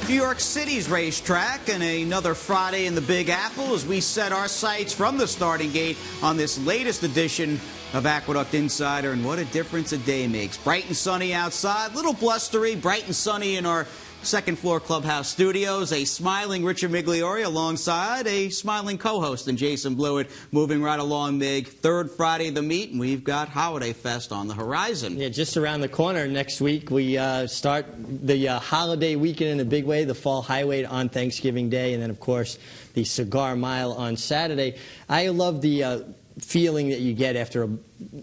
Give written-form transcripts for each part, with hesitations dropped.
New York City's racetrack, and another Friday in the Big Apple as we set our sights from the starting gate on this latest edition of Aqueduct Insider. And what a difference a day makes. Bright and sunny outside, little blustery, bright and sunny in our second floor clubhouse studios. A smiling Richard Migliore alongside a smiling co-host and Jason Blewitt, moving right along, Mig. Third Friday of the meet, and we've got Holiday Fest on the horizon. Yeah, just around the corner next week. We start the holiday weekend in a big way, the Fall Highway on Thanksgiving Day, and then, of course, the Cigar Mile on Saturday. I love the feeling that you get after a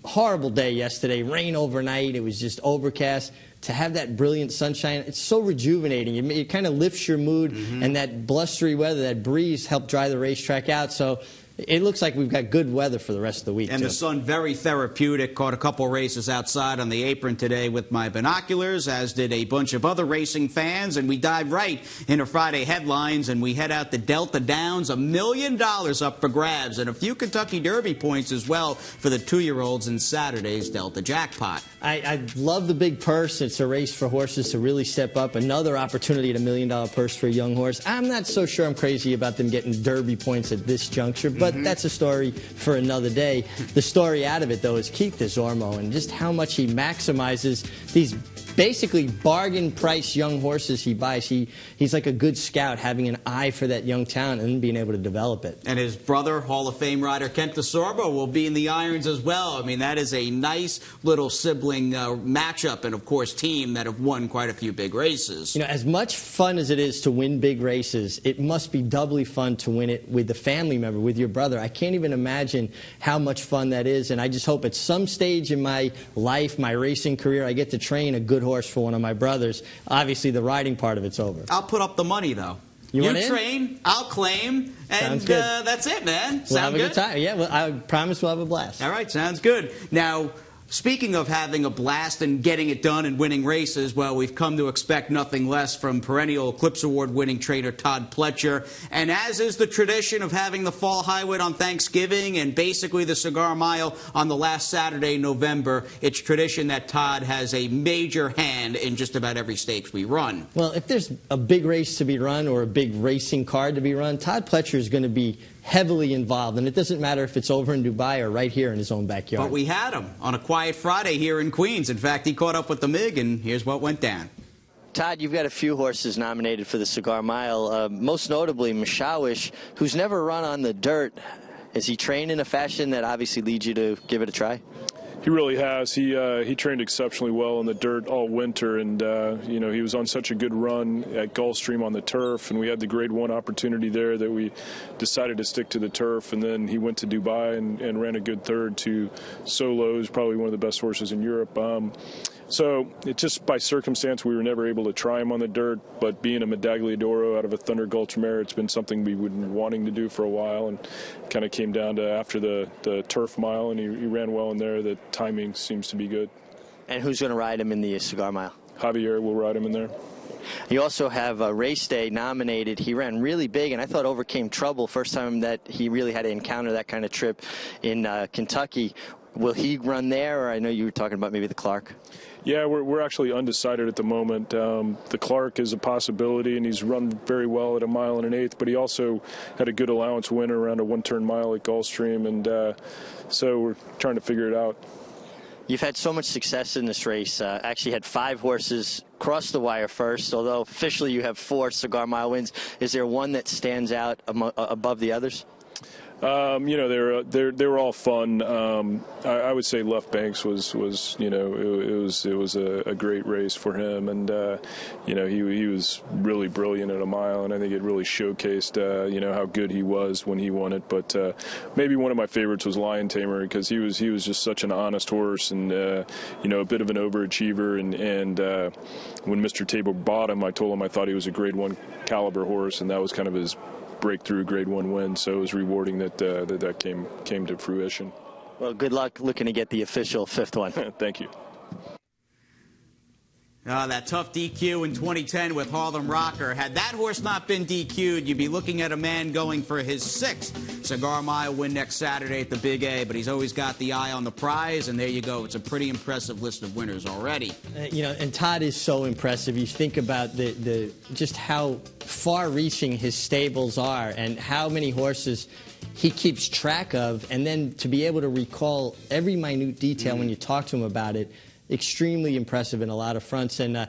horrible day yesterday. Rain overnight. It was just overcast. To have that brilliant sunshine, it's so rejuvenating. It kind of lifts your mood, and that blustery weather, that breeze, helped dry the racetrack out. So it looks like we've got good weather for the rest of the week. And the sun, very therapeutic. Caught a couple races outside on the apron today with my binoculars, as did a bunch of other racing fans. And we dive right into Friday headlines, and we head out to Delta Downs. $1 million up for grabs, and a few Kentucky Derby points as well for the 2-year-olds in Saturday's Delta Jackpot. I love the big purse. It's a race for horses to really step up. Another opportunity at $1 million purse for a young horse. I'm not so sure I'm crazy about them getting Derby points at this juncture, but that's a story for another day. The story out of it, though, is Keith DeZormo and just how much he maximizes these basically bargain price young horses he buys. He's like a good scout, having an eye for that young talent and being able to develop it. And his brother, Hall of Fame rider Kent DeSorbo, will be in the irons as well. I mean, that is a nice little sibling matchup, and of course team that have won quite a few big races. You know, as much fun as it is to win big races, it must be doubly fun to win it with a family member, with your brother. I can't even imagine how much fun that is, and I just hope at some stage in my life, my racing career, I get to train a good horse for one of my brothers. Obviously, the riding part of it's over. I'll put up the money, though. You train, I'll claim, and that's it, man. We'll have Sound a good? good time. Yeah, well, I promise we'll have a blast. All right, sounds good. Now, speaking of having a blast and getting it done and winning races, well, we've come to expect nothing less from perennial Eclipse Award-winning trainer Todd Pletcher. And as is the tradition of having the Fall Highway on Thanksgiving and basically the Cigar Mile on the last Saturday in November, it's tradition that Todd has a major hand in just about every stakes we run. Well, if there's a big race to be run or a big racing card to be run, Todd Pletcher is going to be heavily involved, and it doesn't matter if it's over in Dubai or right here in his own backyard. But we had him on a quiet Friday here in Queens. In fact, he caught up with the MIG, and here's what went down. Todd, you've got a few horses nominated for the Cigar Mile, most notably Mishawish, who's never run on the dirt. Is he trained in a fashion that obviously leads you to give it a try? He really has. He trained exceptionally well in the dirt all winter, and you know, he was on such a good run at Gulfstream on the turf, and we had the Grade 1 opportunity there that we decided to stick to the turf. And then he went to Dubai and ran a good third to Solos, probably one of the best horses in Europe. So it just by circumstance we were never able to try him on the dirt, but being a Medaglia d'Oro out of a Thunder Gulch mare, it's been something we've been wanting to do for a while, and kind of came down to after the turf mile, and he ran well in there. The timing seems to be good. And who's going to ride him in the Cigar Mile? Javier will ride him in there. You also have Race Day nominated. He ran really big, and I thought overcame trouble. First time that he really had to encounter that kind of trip in Kentucky. Will he run there, or I know you were talking about maybe the Clark? Yeah, we're actually undecided at the moment. The Clark is a possibility, and he's run very well at 1 1/8, but he also had a good allowance win around a one-turn mile at Gulfstream, and so we're trying to figure it out. You've had so much success in this race. Actually had 5 horses cross the wire first, although officially you have 4 Cigar Mile wins. Is there one that stands out above the others? You know, they were all fun. I would say Left Banks was you know, it was a great race for him, and you know, he was really brilliant at 1 mile, and I think it really showcased you know, how good he was when he won it. But maybe one of my favorites was Lion Tamer, because he was just such an honest horse, and you know, a bit of an overachiever. And when Mr. Tabor bought him, I told him I thought he was a Grade 1 caliber horse, and that was kind of his breakthrough Grade 1 win, so it was rewarding that that came to fruition. Well, good luck looking to get the official 5th one. Thank you. That tough DQ in 2010 with Harlem Rocker. Had that horse not been DQ'd, you'd be looking at a man going for his 6th Cigar Mile win next Saturday at the Big A. But he's always got the eye on the prize, and there you go. It's a pretty impressive list of winners already. And Todd is so impressive. You think about just how far-reaching his stables are and how many horses he keeps track of, and then to be able to recall every minute detail when you talk to him about it. Extremely impressive in a lot of fronts. And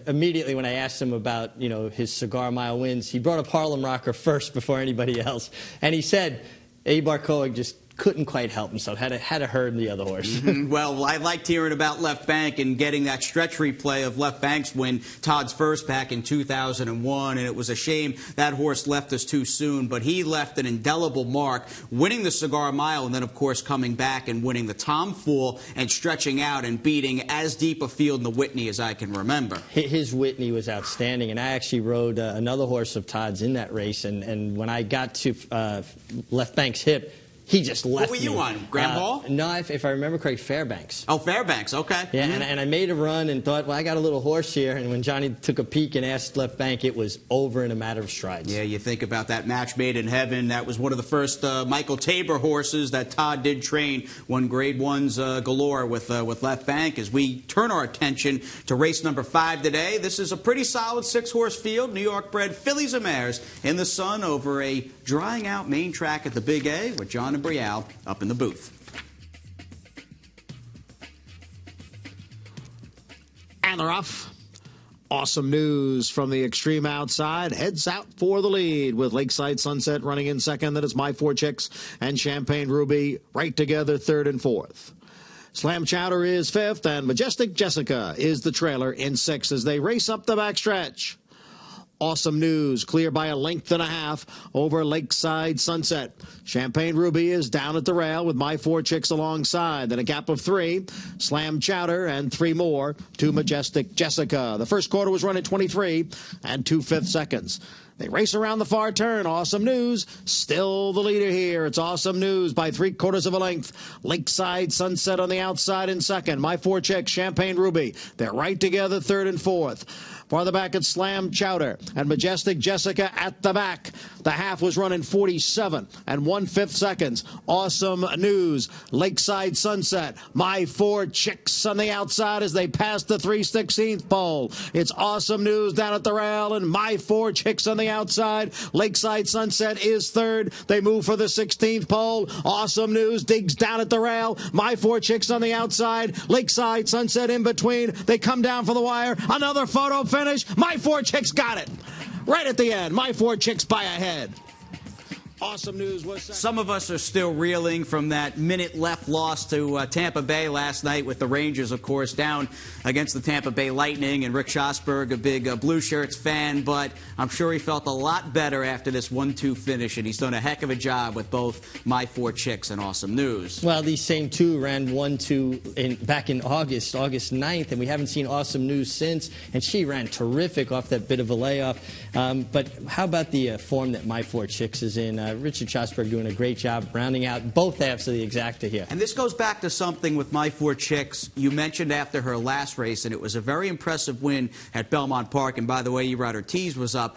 immediately when I asked him about, his Cigar Mile wins, he brought up Harlem Rocker first before anybody else. And he said Abe Arcoig just couldn't quite help himself, had to herd the other horse. Well, I liked hearing about Left Bank and getting that stretch replay of Left Bank's win, Todd's first back in 2001, and it was a shame that horse left us too soon, but he left an indelible mark, winning the Cigar Mile, and then, of course, coming back and winning the Tom Fool and stretching out and beating as deep a field in the Whitney as I can remember. His Whitney was outstanding, and I actually rode another horse of Todd's in that race, and when I got to Left Bank's hip, he just left me. What were you on, Grand Hall? No, if I remember correctly, Fairbanks. Oh, Fairbanks, okay. Yeah, and I made a run and thought, well, I got a little horse here. And when Johnny took a peek and asked Left Bank, it was over in a matter of strides. Yeah, you think about that match made in heaven. That was one of the first Michael Tabor horses that Todd did train, won Grade 1s galore with Left Bank. As we turn our attention to race number 5 today, this is a pretty solid 6-horse field. New York bred fillies and mares in the sun over a drying out main track at the Big A with John and Brielle up in the booth. And they're off. Awesome news from the extreme outside. Heads out for the lead with Lakeside Sunset running in second. That is My Four Chicks and Champagne Ruby right together, third and fourth. Slam Chowder is fifth, and Majestic Jessica is the trailer in sixth as they race up the backstretch. Awesome news, clear by a length and a half over Lakeside Sunset. Champagne Ruby is down at the rail with My Four Chicks alongside. Then a gap of 3, Slam Chowder, and 3 more to Majestic Jessica. The first quarter was run at 23 and 2/5 seconds. They race around the far turn. Awesome News, still the leader here. It's Awesome News by 3/4 of a length. Lakeside Sunset on the outside in second. My Four Chicks, Champagne Ruby. They're right together, third and fourth. Farther back, it's Slam Chowder and Majestic Jessica at the back. The half was run in 47 and 1/5 seconds. Awesome News, Lakeside Sunset. My Four Chicks on the outside as they pass the 3/16 pole. It's Awesome News down at the rail and My Four Chicks on the outside. Lakeside Sunset is third. They move for the 16th pole. Awesome News digs down at the rail. My Four Chicks on the outside. Lakeside Sunset in between. They come down for the wire. Another photo finish. My Four Chicks got it. Right at the end. My Four Chicks by a head. Awesome News was second. Some of us are still reeling from that minute left loss to Tampa Bay last night with the Rangers, of course, down against the Tampa Bay Lightning. And Rick Schosberg, a big Blue Shirts fan, but I'm sure he felt a lot better after this 1-2 finish, and he's done a heck of a job with both My Four Chicks and Awesome News. Well, these same two ran 1-2 back in August 9th, and we haven't seen Awesome News since, and she ran terrific off that bit of a layoff. But how about the form that My Four Chicks is in? Richard Schosberg doing a great job rounding out both halves of the exacta here. And this goes back to something with My Four Chicks. You mentioned after her last race, and it was a very impressive win at Belmont Park. And by the way, Erod Ortiz was up.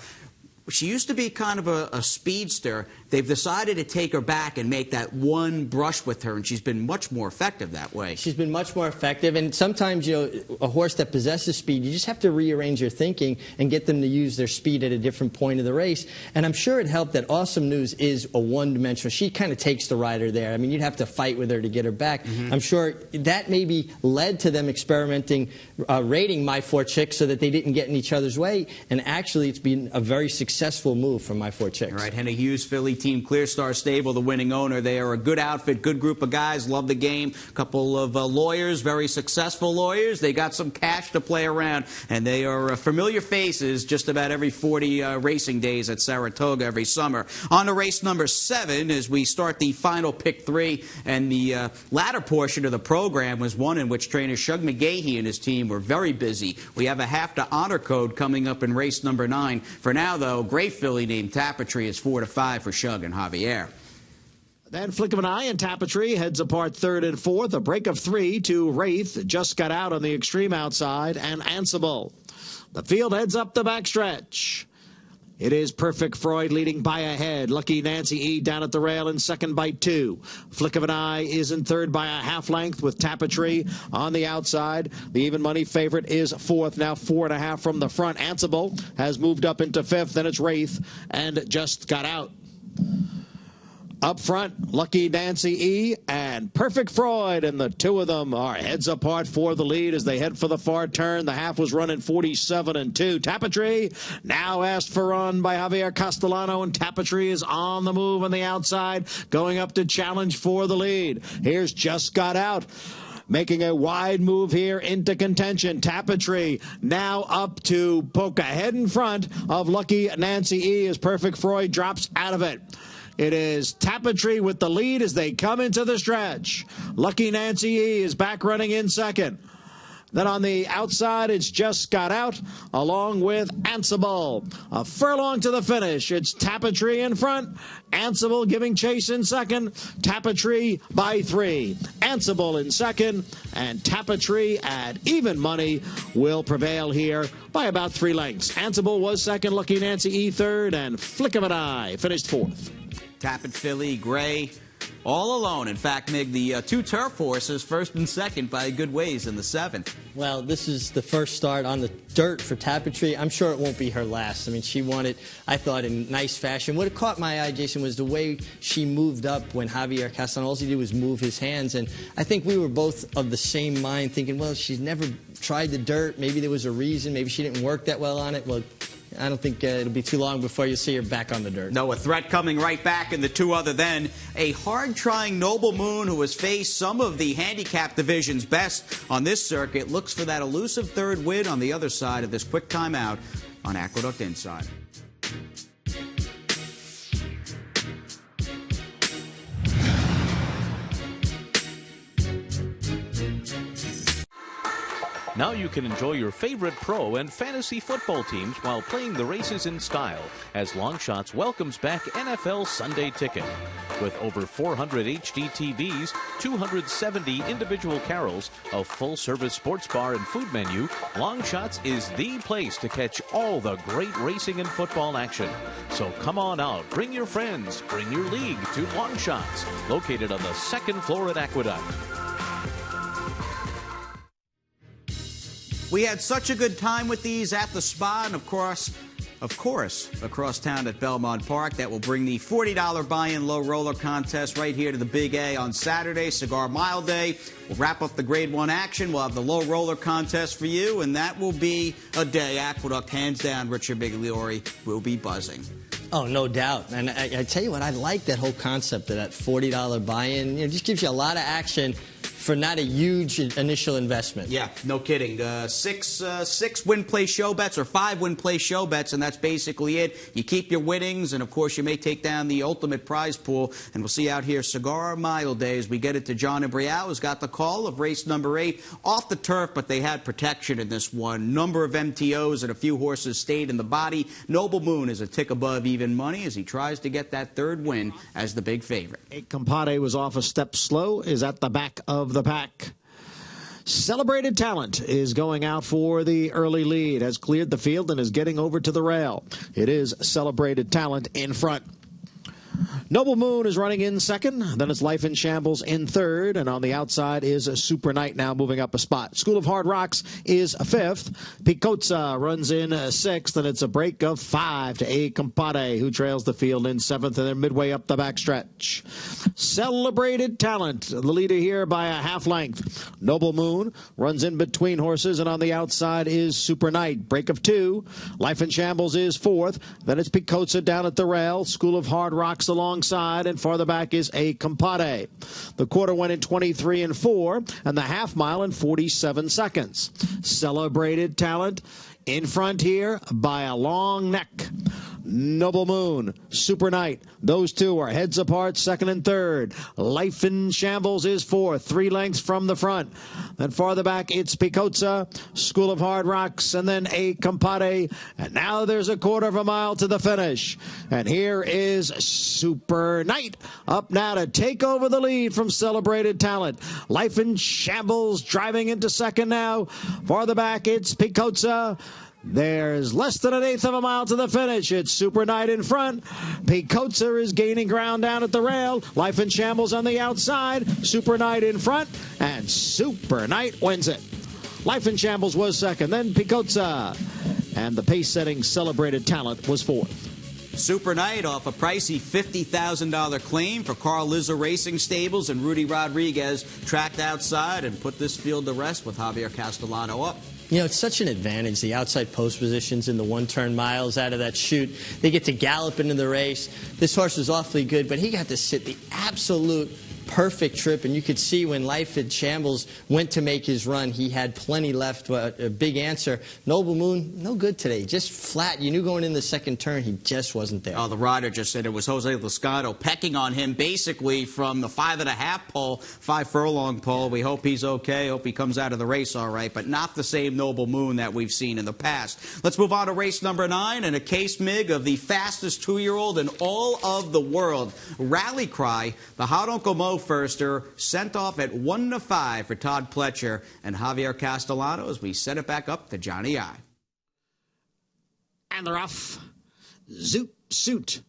She used to be kind of a speedster. They've decided to take her back and make that one brush with her, and she's been much more effective that way. She's been much more effective, and sometimes, a horse that possesses speed, you just have to rearrange your thinking and get them to use their speed at a different point of the race. And I'm sure it helped that Awesome News is a one-dimensional. She kind of takes the rider there. I mean, you'd have to fight with her to get her back. I'm sure that maybe led to them experimenting, rating My Four Chicks so that they didn't get in each other's way, and actually it's been a very successful move from My Four Chicks. All right, Henny Hughes, Philly Team Clearstar Stable, the winning owner. They are a good outfit, good group of guys, love the game. A couple of lawyers, very successful lawyers. They got some cash to play around, and they are familiar faces just about every 40 racing days at Saratoga every summer. On to race number 7 as we start the final pick 3, and the latter portion of the program was one in which trainer Shug McGahee and his team were very busy. We have a half to honor code coming up in race number 9. For now, though, great filly named Tapestry is 4-5 for Shug and Javier. Then Flick of an Eye and Tapestry heads apart third and fourth. A break of 3 to Wraith. Just got out on the extreme outside. And Ansible. The field heads up the backstretch. It is Perfect Freud leading by a head. Lucky Nancy E down at the rail in second by 2. Flick of an Eye is in third by a half length with Tapestry on the outside. The even money favorite is fourth, now 4.5 from the front. Ansible has moved up into fifth. Then it's Wraith and Just Got Out. Up front, Lucky Nancy E and Perfect Freud, and the two of them are heads apart for the lead as they head for the far turn. The half was running 47-2. Tapestry now asked for run by Javier Castellano, and Tapestry is on the move on the outside, going up to challenge for the lead. Here's Just Got Out, making a wide move here into contention. Tapestry now up to poke ahead in front of Lucky Nancy E as Perfect Freud drops out of it. It is Tapestry with the lead as they come into the stretch. Lucky Nancy E is back running in second. Then on the outside, it's Just Got Out, along with Ansible. A furlong to the finish. It's Tapestry in front. Ansible giving chase in second. Tapestry by 3. Ansible in second. And Tapestry at even money will prevail here by about 3 lengths. Ansible was second. Lucky Nancy E third. And Flick of an Eye finished fourth. Tapit Philly, Gray, all alone. In fact, Mig, the 2 turf horses, first and second by a good ways in the 7th. Well, this is the first start on the dirt for Tapestry. I'm sure it won't be her last. I mean, she won it, I thought, in nice fashion. What caught my eye, Jason, was the way she moved up when Javier Castellano, all he did was move his hands. And I think we were both of the same mind, thinking, well, she's never tried the dirt. Maybe there was a reason. Maybe she didn't work that well on it. Well, I don't think it'll be too long before you see her back on the dirt. No, a threat coming right back in the 2 other then. A hard-trying Noble Moon who has faced some of the handicap division's best on this circuit looks for that elusive third win on the other side of this quick timeout on Aqueduct Insider. Now you can enjoy your favorite pro and fantasy football teams while playing the races in style as Longshots welcomes back NFL Sunday Ticket. With over 400 HD TVs, 270 individual carols, a full-service sports bar and food menu, Longshots is the place to catch all the great racing and football action. So come on out, bring your friends, bring your league to Longshots, located on the 2nd floor at Aqueduct. We had such a good time with these at the spa, and of course, across town at Belmont Park. That will bring the $40 buy-in low roller contest right here to the Big A on Saturday, Cigar Mile Day. We'll wrap up the Grade 1 action. We'll have the low roller contest for you, and that will be a day Aqueduct, hands down, Richard Migliore, will be buzzing. Oh, no doubt. And I tell you what, I like that whole concept of that $40 buy-in. It just gives you a lot of action for not a huge initial investment. Yeah, no kidding. 6 win-play show bets or 5 win-play show bets, and that's basically it. You keep your winnings, and of course you may take down the ultimate prize pool. And we'll see out here Cigar Mile Day as we get it to John Embriao, who's got the call of race number 8 off the turf, but they had protection in this one. Number of MTOs and a few horses stayed in the body. Noble Moon is a tick above even money as he tries to get that 3rd win as the big favorite. Compadre was off a step slow, is at the back of the pack. Celebrated Talent is going out for the early lead, has cleared the field and is getting over to the rail. It is Celebrated Talent in front. Noble Moon is running in second. Then it's Life in Shambles in third. And on the outside is Super Knight now moving up a spot. School of Hard Rocks is fifth. Picozza runs in sixth. And it's a break of 5 to A Compadre, who trails the field in seventh. And they're midway up the backstretch. Celebrated Talent, the leader here by a half length. Noble Moon runs in between horses. And on the outside is Super Knight. Break of 2. Life in Shambles is fourth. Then it's Picozza down at the rail. School of Hard Rocks alongside, and farther back is A Compadre. The quarter went in 23 and 4, and the half mile in 47 seconds. Celebrated Talent in front here by a long neck. Noble Moon, Super Knight. Those two are heads apart, second and third. Life in Shambles is fourth, 3 lengths from the front. Then farther back, it's Picozza, School of Hard Rocks, and then A Compare. And now there's a quarter of a mile to the finish. And here is Super Knight up now to take over the lead from Celebrated Talent. Life in Shambles driving into second now. Farther back, it's Picozza. There's less than an eighth of a mile to the finish. It's Super Knight in front. Picozza is gaining ground down at the rail. Life in Shambles on the outside. Super Knight in front. And Super Knight wins it. Life in Shambles was second. Then Picozza. And the pace-setting Celebrated Talent was fourth. Super Knight off a pricey $50,000 claim for Carl Lizzo Racing Stables, and Rudy Rodriguez tracked outside and put this field to rest with Javier Castellano up. You know, it's such an advantage, the outside post positions in the one-turn miles out of that chute. They get to gallop into the race. This horse was awfully good, but he got to sit the absolute perfect trip, and you could see when Life in Shambles went to make his run, he had plenty left. A big answer. Noble Moon, no good today. Just flat. You knew going in the second turn, he just wasn't there. Oh, the rider just said it was Jose Lascano pecking on him basically from the 5.5 pole, 5 furlong pole. We hope he's okay. Hope he comes out of the race all right, but not the same Noble Moon that we've seen in the past. Let's move on to race number 9 and a case, Mig, of the fastest 2-year-old in all of the world. Rally Cry, the Hot Uncle Mo firster, sent off at 1-5 for Todd Pletcher and Javier Castellano as we set it back up to Johnny I. And they're off. Zoot Suit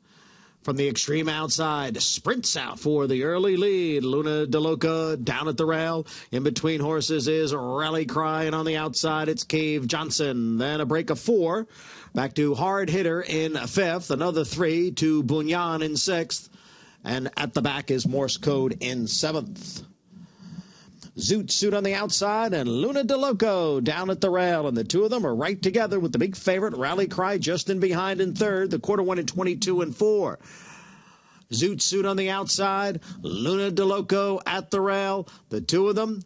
from the extreme outside. Sprints out for the early lead. Luna De Loca down at the rail. In between horses is Rally Cry, and on the outside it's Cave Johnson. Then a break of 4. Back to Hard Hitter in 5th. Another 3 to Bunyan in 6th. And at the back is Morse Code in 7th. Zoot Suit on the outside and Luna De Loco down at the rail. And the two of them are right together with the big favorite, Rally Cry, just in behind in 3rd. The quarter one in 22 and 4. Zoot Suit on the outside, Luna De Loco at the rail. The two of them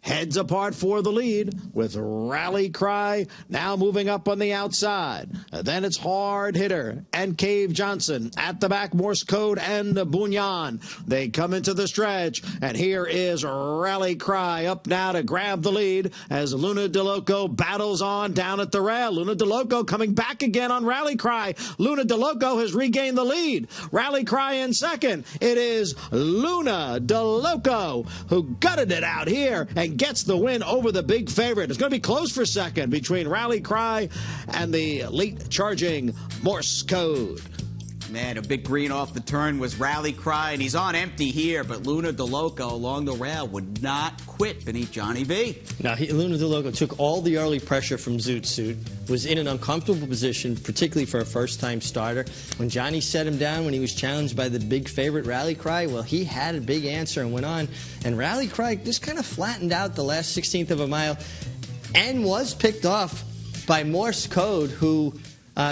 heads apart for the lead with Rally Cry now moving up on the outside. Then it's Hard Hitter and Cave Johnson at the back, Morse Code and Bunyan. They come into the stretch, and here is Rally Cry up now to grab the lead as Luna De Loco battles on down at the rail. Luna De Loco coming back again on Rally Cry. Luna De Loco has regained the lead. Rally Cry in second. It is Luna De Loco who gutted it out here and gets the win over the big favorite. It's going to be close for second between Rally Cry and the late charging Morse Code. Man, a big green off the turn was Rally Cry, and he's on empty here, but Luna De Loco along the rail would not quit beneath Johnny V. Now, Luna De Loco took all the early pressure from Zoot Suit, was in an uncomfortable position, particularly for a first-time starter. When Johnny set him down, when he was challenged by the big favorite, Rally Cry, well, he had a big answer and went on. And Rally Cry just kind of flattened out the last 16th of a mile and was picked off by Morse Code, who,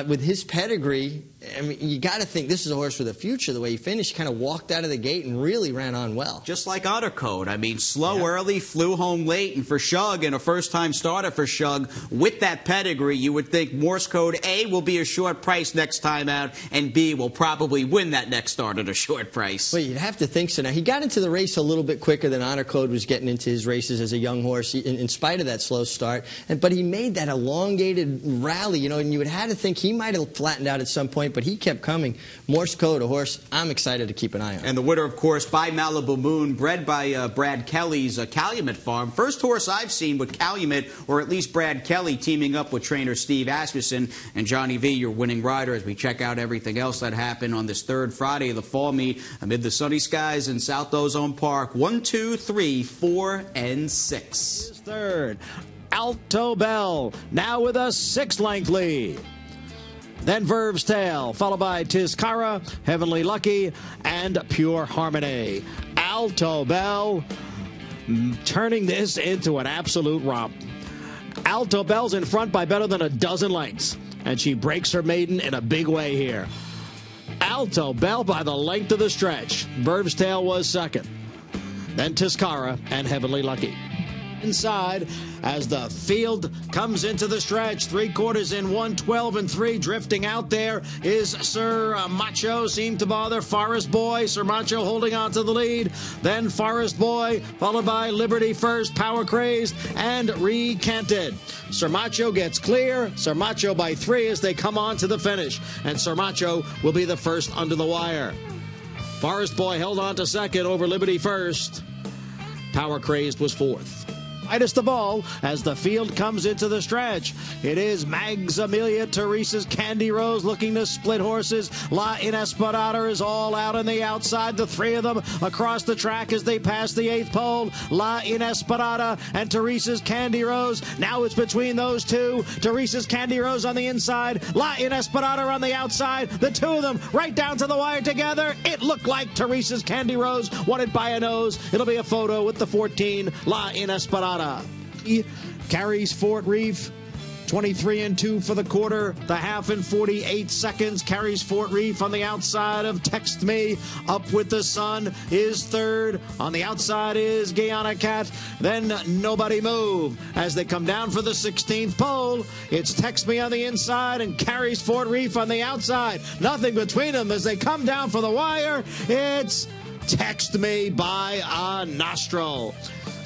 with his pedigree, I mean, you got to think this is a horse for the future. The way he finished, kind of walked out of the gate and really ran on well. Just like Otter Code. I mean, slow early, flew home late, and for Shug, and a first-time starter for Shug, with that pedigree, you would think Morse Code, A, will be a short price next time out, and B, will probably win that next start at a short price. Well, you'd have to think so. Now, he got into the race a little bit quicker than Honor Code was getting into his races as a young horse, in spite of that slow start. But he made that elongated rally, you know, and you would have to think he might have flattened out at some point, but he kept coming. Morse Code, a horse I'm excited to keep an eye on. And the winner, of course, by Malibu Moon, bred by Brad Kelly's Calumet farm. First horse I've seen with Calumet, or at least Brad Kelly, teaming up with trainer Steve Asmussen. And Johnny V, your winning rider, as we check out everything else that happened on this third Friday of the fall meet amid the sunny skies in South Ozone Park. 1, 2, 3, 4, and 6. Third, Alto Bell, now with a 6-length lead. Then Verve's Tale, followed by Tizcara, Heavenly Lucky, and Pure Harmony. Alto Bell turning this into an absolute romp. Alto Bell's in front by better than a dozen lengths, and she breaks her maiden in a big way here. Alto Bell by the length of the stretch. Verve's Tale was second. Then Tizcara and Heavenly Lucky. inside as the field comes into the stretch. 3/4 in 1:12 drifting out there is Sir Macho. Seemed to bother Forest Boy. Sir Macho holding on to the lead. Then Forest Boy followed by Liberty First, Power Crazed, and Recanted. Sir Macho gets clear. Sir Macho by 3 as they come on to the finish, and Sir Macho will be the first under the wire. Forest Boy held on to second over Liberty First. Power Crazed was fourth. Widest of all as the field comes into the stretch. It is Mags Amelia, Teresa's Candy Rose looking to split horses. La Inesperada is all out on the outside. The three of them across the track as they pass the 8th pole. La Inesperada and Teresa's Candy Rose. Now it's between those two. Teresa's Candy Rose on the inside. La Inesperada on the outside. The two of them right down to the wire together. It looked like Teresa's Candy Rose won it by a nose. It'll be a photo with the 14, La Inesperada. He carries Fort Reef 23-2 for the quarter. The half in 48 seconds carries Fort Reef on the outside of Text Me. Up with the Sun is third. On the outside is Guyana Cat. Then Nobody Move. As they come down for the 16th pole, it's Text Me on the inside and carries Fort Reef on the outside. Nothing between them as they come down for the wire. It's Text Me by a nostril.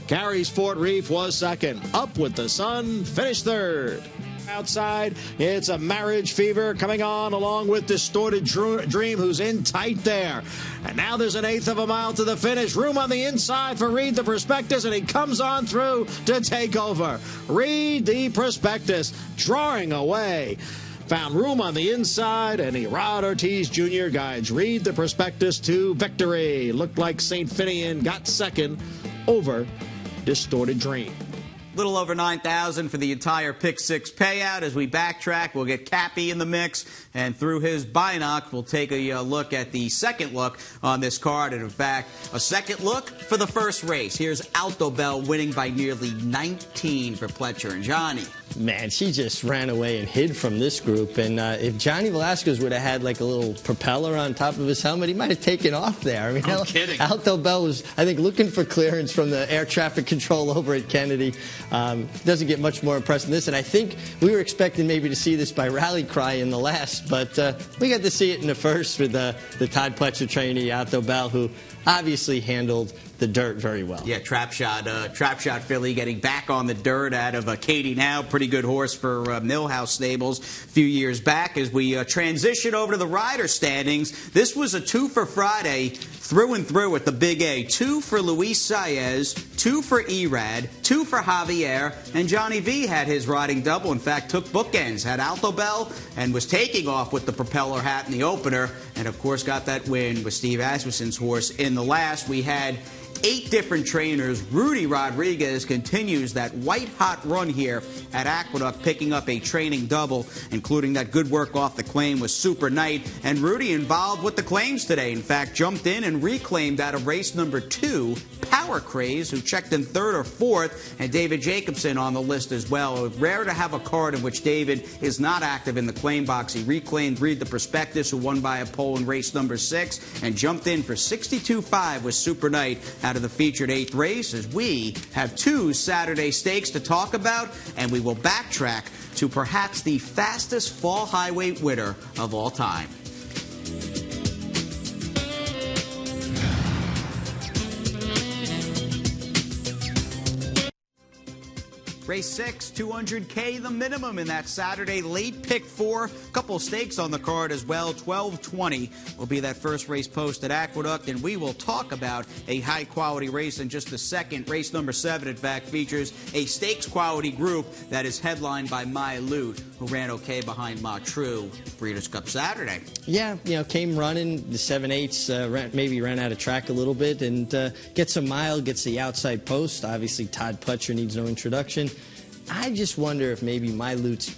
Carries Fort Reef was second. Up with the Sun finished third. Outside, it's a Marriage Fever coming on along with Distorted Dream, who's in tight there. And now there's an 1/8 of a mile to the finish. Room on the inside for Read the Prospectus, and he comes on through to take over. Read the Prospectus, drawing away. Found room on the inside, and Erod Ortiz Jr. guides Read the Prospectus to victory. Looked like St. Finian got second over Distorted Dream. Little over 9,000 for the entire Pick 6 payout. As we backtrack, we'll get Cappy in the mix, and through his binoc, we'll take a look at the second look on this card, and in fact, a second look for the first race. Here's Alto Bell winning by nearly 19 for Pletcher and Johnny. Man, she just ran away and hid from this group. And if Johnny Velasquez would have had like a little propeller on top of his helmet, he might have taken off there. I mean, I'm kidding. Alto Bell was, I think, looking for clearance from the air traffic control over at Kennedy. Doesn't get much more impressive than this. And I think we were expecting maybe to see this by rally cry in the last, but we got to see it in the first with the Todd Pletcher trainee, Alto Bell, who obviously handled the dirt very well. Yeah, Trap Shot filly getting back on the dirt out of Katie Now. Pretty good horse for Millhouse Stables a few years back. As we transition over to the rider standings, this was a 2 for Friday through and through at the Big A. 2 for Luis Saez, 2 for Erad, 2 for Javier, and Johnny V had his riding double. In fact, took bookends, had Alto Bell, and was taking off with the propeller hat in the opener, and of course got that win with Steve Asmussen's horse in the last. We had 8 different trainers. Rudy Rodriguez continues that white-hot run here at Aqueduct, picking up a training double, including that good work off the claim with Super Knight. And Rudy involved with the claims today. In fact, jumped in and reclaimed out of race number 2, Power Craze, who checked in 3rd or 4th, and David Jacobson on the list as well. Rare to have a card in which David is not active in the claim box. He reclaimed Read the Prospectus, who won by a pole in race number 6, and jumped in for 62.5 with Super Knight out of the featured 8th race, as we have 2 Saturday stakes to talk about, and we will backtrack to perhaps the fastest fall highway winner of all time. Race 6, $200K the minimum in that Saturday late pick 4. Couple stakes on the card as well. 12:20 will be that first race post at Aqueduct, and we will talk about a high quality race in just a second. Race number 7, in fact, features a stakes quality group that is headlined by My Loot, who ran okay behind Ma True Breeders' Cup Saturday. Yeah, came running. The 7/8s maybe ran out of track a little bit, and gets a mile, gets the outside post. Obviously, Todd Pletcher needs no introduction. I just wonder if maybe Milut's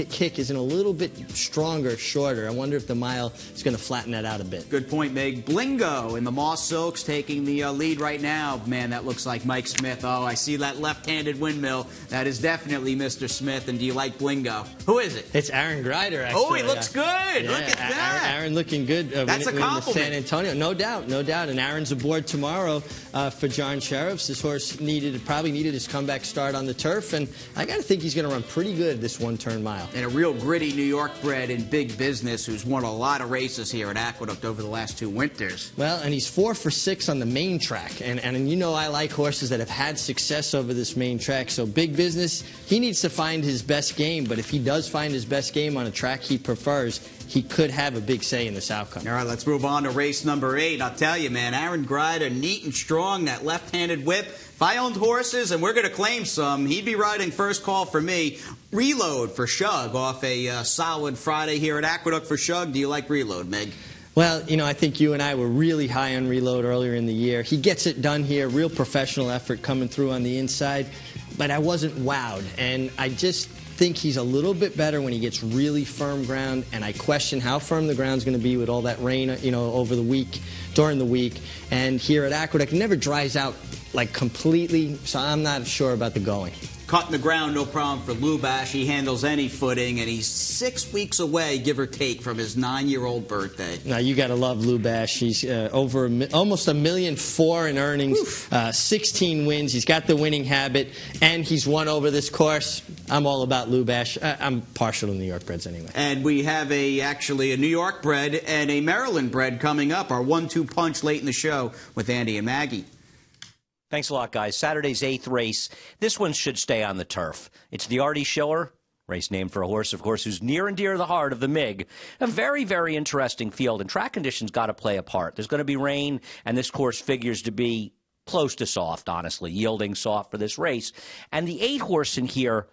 kick isn't a little bit stronger, shorter. I wonder if the mile is going to flatten that out a bit. Good point, Mig. Blingo in the Moss Silks taking the lead right now. Man, that looks like Mike Smith. Oh, I see that left-handed windmill. That is definitely Mr. Smith. And do you like Blingo? Who is it? It's Aaron Greider, actually. Oh, he looks good. Yeah, Look at that. Aaron looking good. That's a compliment. San Antonio. No doubt, no doubt. And Aaron's aboard tomorrow for John Sheriffs. This horse probably needed his comeback start on the turf, and I got to think he's going to run pretty good this one-turn mile. And a real gritty New York bred in big business who's won a lot of races here at Aqueduct over the last 2 winters. Well, and he's 4 for 6 on the main track. And you know I like horses that have had success over this main track. So big business, he needs to find his best game. But if he does find his best game on a track he prefers, he could have a big say in this outcome. All right, let's move on to race number 8. I'll tell you, man, Aaron Greider, neat and strong, that left-handed whip. If I owned horses, and we're going to claim some, he'd be riding first call for me. Reload for Shug off a solid Friday here at Aqueduct for Shug. Do you like Reload, Meg? Well, you know, I think you and I were really high on Reload earlier in the year. He gets it done here, real professional effort coming through on the inside, but I wasn't wowed, and I just think he's a little bit better when he gets really firm ground, and I question how firm the ground's going to be with all that rain, you know, over the week, during the week. And here at Aqueduct, it never dries out like completely, so I'm not sure about the going. Cutting the ground, no problem for Lubash. He handles any footing, and he's 6 weeks away, give or take, from his 9-year-old birthday. Now, you got to love Lubash. He's over almost $1.4 million in earnings, 16 wins. He's got the winning habit, and he's won over this course. I'm all about Lubash. I'm partial to New York breds anyway. And we have actually a New York bred and a Maryland bred coming up. Our 1-2 punch late in the show with Andy and Maggie. Thanks a lot, guys. Saturday's 8th race. This one should stay on the turf. It's the Artie Schiller, race named for a horse, of course, who's near and dear to the heart of the Mig. A very, very interesting field, and track conditions got to play a part. There's going to be rain, and this course figures to be close to soft, honestly, yielding soft for this race. And the 8 horse in here,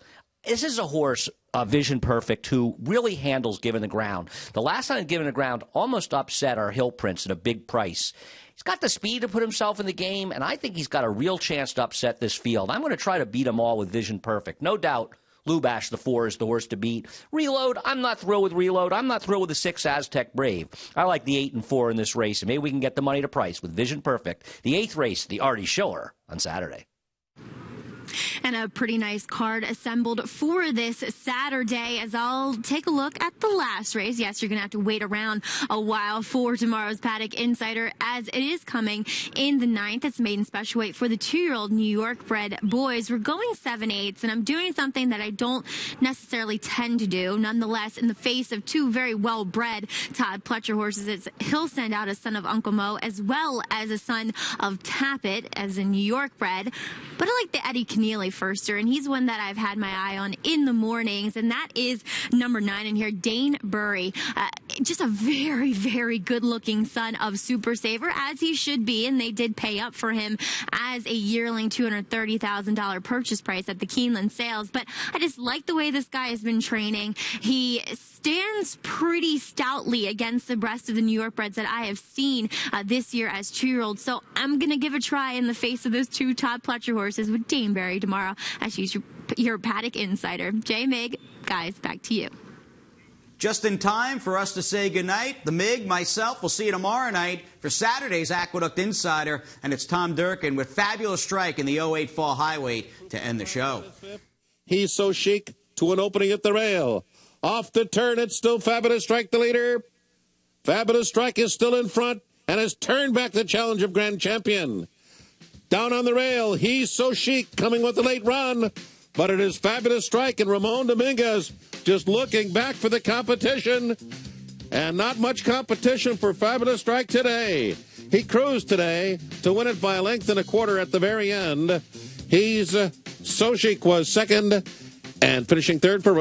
this is a horse, Vision Perfect, who really handles giving the ground. The last time giving the ground almost upset our Hill Prince at a big price. He's got the speed to put himself in the game, and I think he's got a real chance to upset this field. I'm going to try to beat them all with Vision Perfect. No doubt, Lubash, the 4, is the horse to beat. Reload, I'm not thrilled with Reload. I'm not thrilled with the 6 Aztec Brave. I like the 8 and 4 in this race, and maybe we can get the money to price with Vision Perfect. The 8th race, the Artie Schiller, on Saturday. And a pretty nice card assembled for this Saturday, as I'll take a look at the last race. Yes, you're going to have to wait around a while for tomorrow's Paddock Insider, as it is coming in the 9th. It's maiden special weight for the 2-year-old New York bred boys. We're going 7/8, and I'm doing something that I don't necessarily tend to do. Nonetheless, in the face of 2 very well-bred Todd Pletcher horses, he'll send out a son of Uncle Mo, as well as a son of Tappet, as a New York bred. But I like the Eddie Keneally firster, and he's one that I've had my eye on in the mornings, and that is number 9 in here, Dane Burry. Just a very, very good-looking son of Super Saver, as he should be, and they did pay up for him as a yearling $230,000 purchase price at the Keeneland sales. But I just like the way this guy has been training. He stands pretty stoutly against the rest of the New York breds that I have seen this year as 2-year-olds. So I'm going to give a try in the face of those 2 Todd Pletcher horses with Dane Burry tomorrow, as she's your Paddock Insider. Jay, Mig, guys, back to you. Just in time for us to say goodnight. The Mig, myself, will see you tomorrow night for Saturday's Aqueduct Insider. And it's Tom Durkin with Fabulous Strike in the 08 Fall Highway to end the show. He's so chic to an opening at the rail. Off the turn, it's still Fabulous Strike, the leader. Fabulous Strike is still in front and has turned back the challenge of Grand Champion. Down on the rail, He's So Chic coming with a late run. But it is Fabulous Strike and Ramon Dominguez just looking back for the competition. And not much competition for Fabulous Strike today. He cruised today to win it by 1.25 lengths at the very end. He's So Chic was second and finishing third for